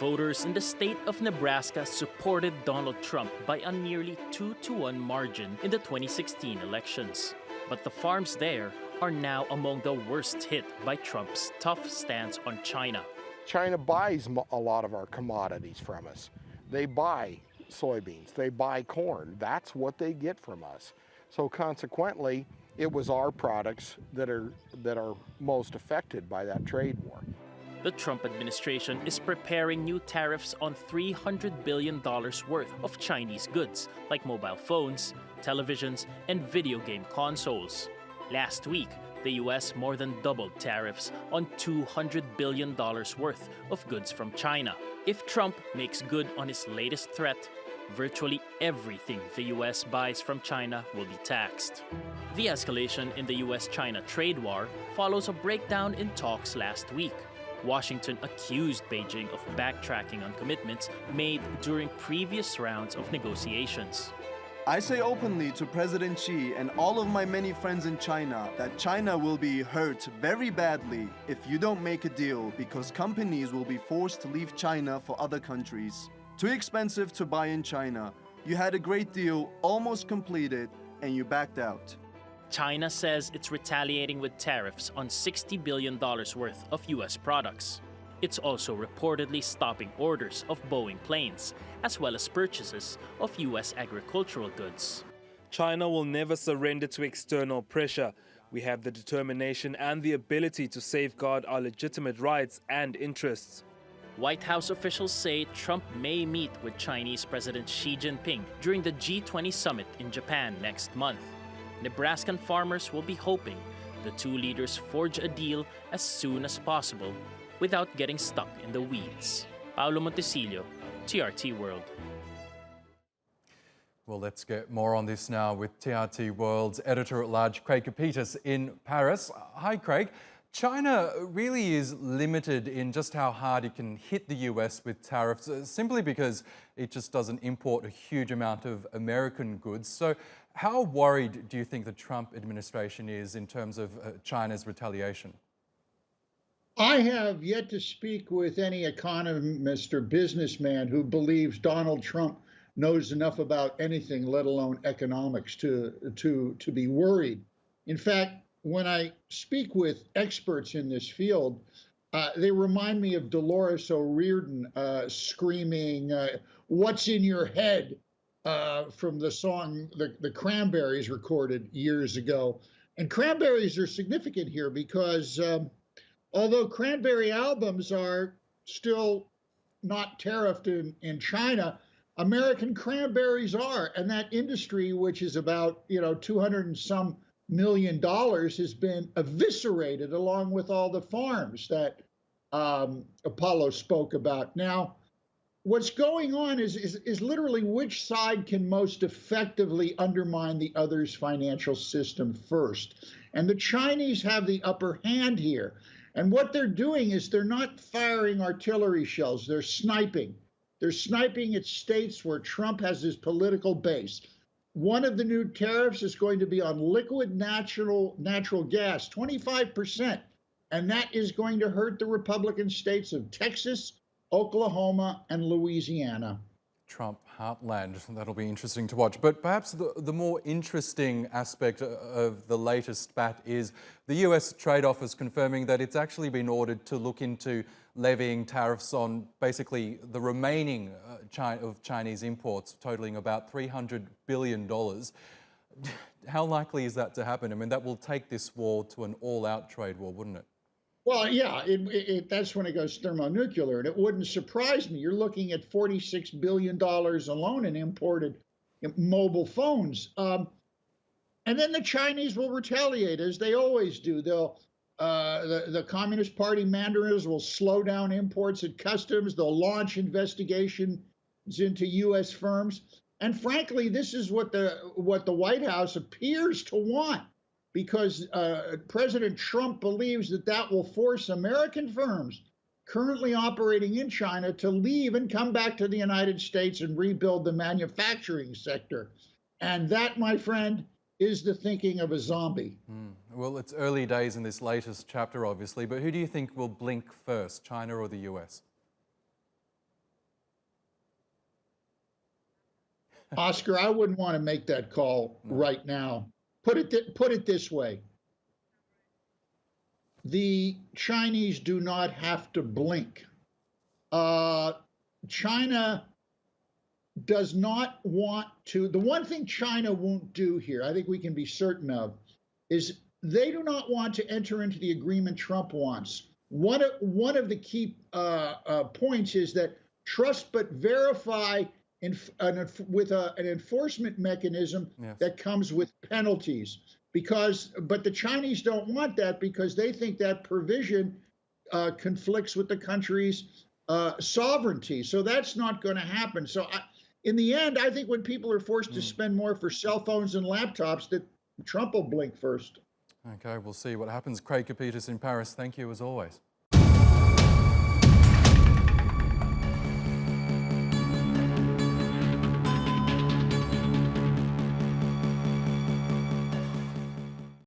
Voters in the state of Nebraska supported Donald Trump by a nearly 2-to-1 margin in the 2016 elections. But the farms there are now among the worst hit by Trump's tough stance on China. China buys a lot of our commodities from us. They buy soybeans, they buy corn. That's what they get from us. So consequently, it was our products that are most affected by that trade war. The Trump administration is preparing new tariffs on $300 billion worth of Chinese goods like mobile phones, televisions, and video game consoles. Last week, the U.S. more than doubled tariffs on $200 billion worth of goods from China. If Trump makes good on his latest threat, virtually everything the U.S. buys from China will be taxed. The escalation in the U.S.-China trade war follows a breakdown in talks last week. Washington accused Beijing of backtracking on commitments made during previous rounds of negotiations. I say openly to President Xi and all of my many friends in China that China will be hurt very badly if you don't make a deal, because companies will be forced to leave China for other countries. Too expensive to buy in China. You had a great deal almost completed and you backed out. China says it's retaliating with tariffs on $60 billion worth of U.S. products. It's also reportedly stopping orders of Boeing planes, as well as purchases of U.S. agricultural goods. China will never surrender to external pressure. We have the determination and the ability to safeguard our legitimate rights and interests. White House officials say Trump may meet with Chinese President Xi Jinping during the G20 summit in Japan next month. Nebraskan farmers will be hoping the two leaders forge a deal as soon as possible without getting stuck in the weeds. Paolo Montecillo, TRT World. Well, let's get more on this now with TRT World's editor-at-large Craig Copetas in Paris. Hi, Craig. China really is limited in just how hard it can hit the US with tariffs, simply because it just doesn't import a huge amount of American goods. So how worried do you think the Trump administration is in terms of China's retaliation? I have yet to speak with any economist or businessman who believes Donald Trump knows enough about anything, let alone economics, to be worried. In fact, when I speak with experts in this field, they remind me of Dolores O'Riordan screaming, "What's in your head?" From the song the Cranberries recorded years ago. And Cranberries are significant here because although Cranberry albums are still not tariffed in China, American cranberries are. And that industry, which is about 200 and some $million, has been eviscerated along with all the farms that Apollo spoke about. Now, what's going on is literally which side can most effectively undermine the other's financial system first. And the Chinese have the upper hand here. And what they're doing is they're not firing artillery shells, they're sniping. They're sniping at states where Trump has his political base. One of the new tariffs is going to be on liquid natural gas, 25%. And that is going to hurt the Republican states of Texas, Oklahoma, and Louisiana. Trump heartland. That'll be interesting to watch. But perhaps the more interesting aspect of the latest spat is the US Trade Office confirming that it's actually been ordered to look into levying tariffs on basically the remaining of Chinese imports, totaling about $300 billion. How likely is that to happen? I mean, that will take this war to an all-out trade war, wouldn't it? Well, yeah, that's when it goes thermonuclear, and it wouldn't surprise me. You're looking at $46 billion alone in imported mobile phones. And then the Chinese will retaliate, as they always do. The Communist Party mandarins will slow down imports at customs. They'll launch investigations into U.S. firms. And frankly, this is what the White House appears to want, because President Trump believes that will force American firms currently operating in China to leave and come back to the United States and rebuild the manufacturing sector. And that, my friend, is the thinking of a zombie. Well, it's early days in this latest chapter, obviously, but who do you think will blink first, China or the US? Oscar, I wouldn't want to make that call right now. Put it this way. The Chinese do not have to blink. China does not want to. The one thing China won't do here, I think we can be certain of, is they do not want to enter into the agreement Trump wants. One of the key points is that trust but verify with an enforcement mechanism that comes with penalties. But the Chinese don't want that because they think that provision conflicts with the country's sovereignty. So that's not going to happen. So in the end, I think when people are forced to spend more for cell phones and laptops, that Trump will blink first. Okay, we'll see what happens. Craig Copetas in Paris, thank you as always.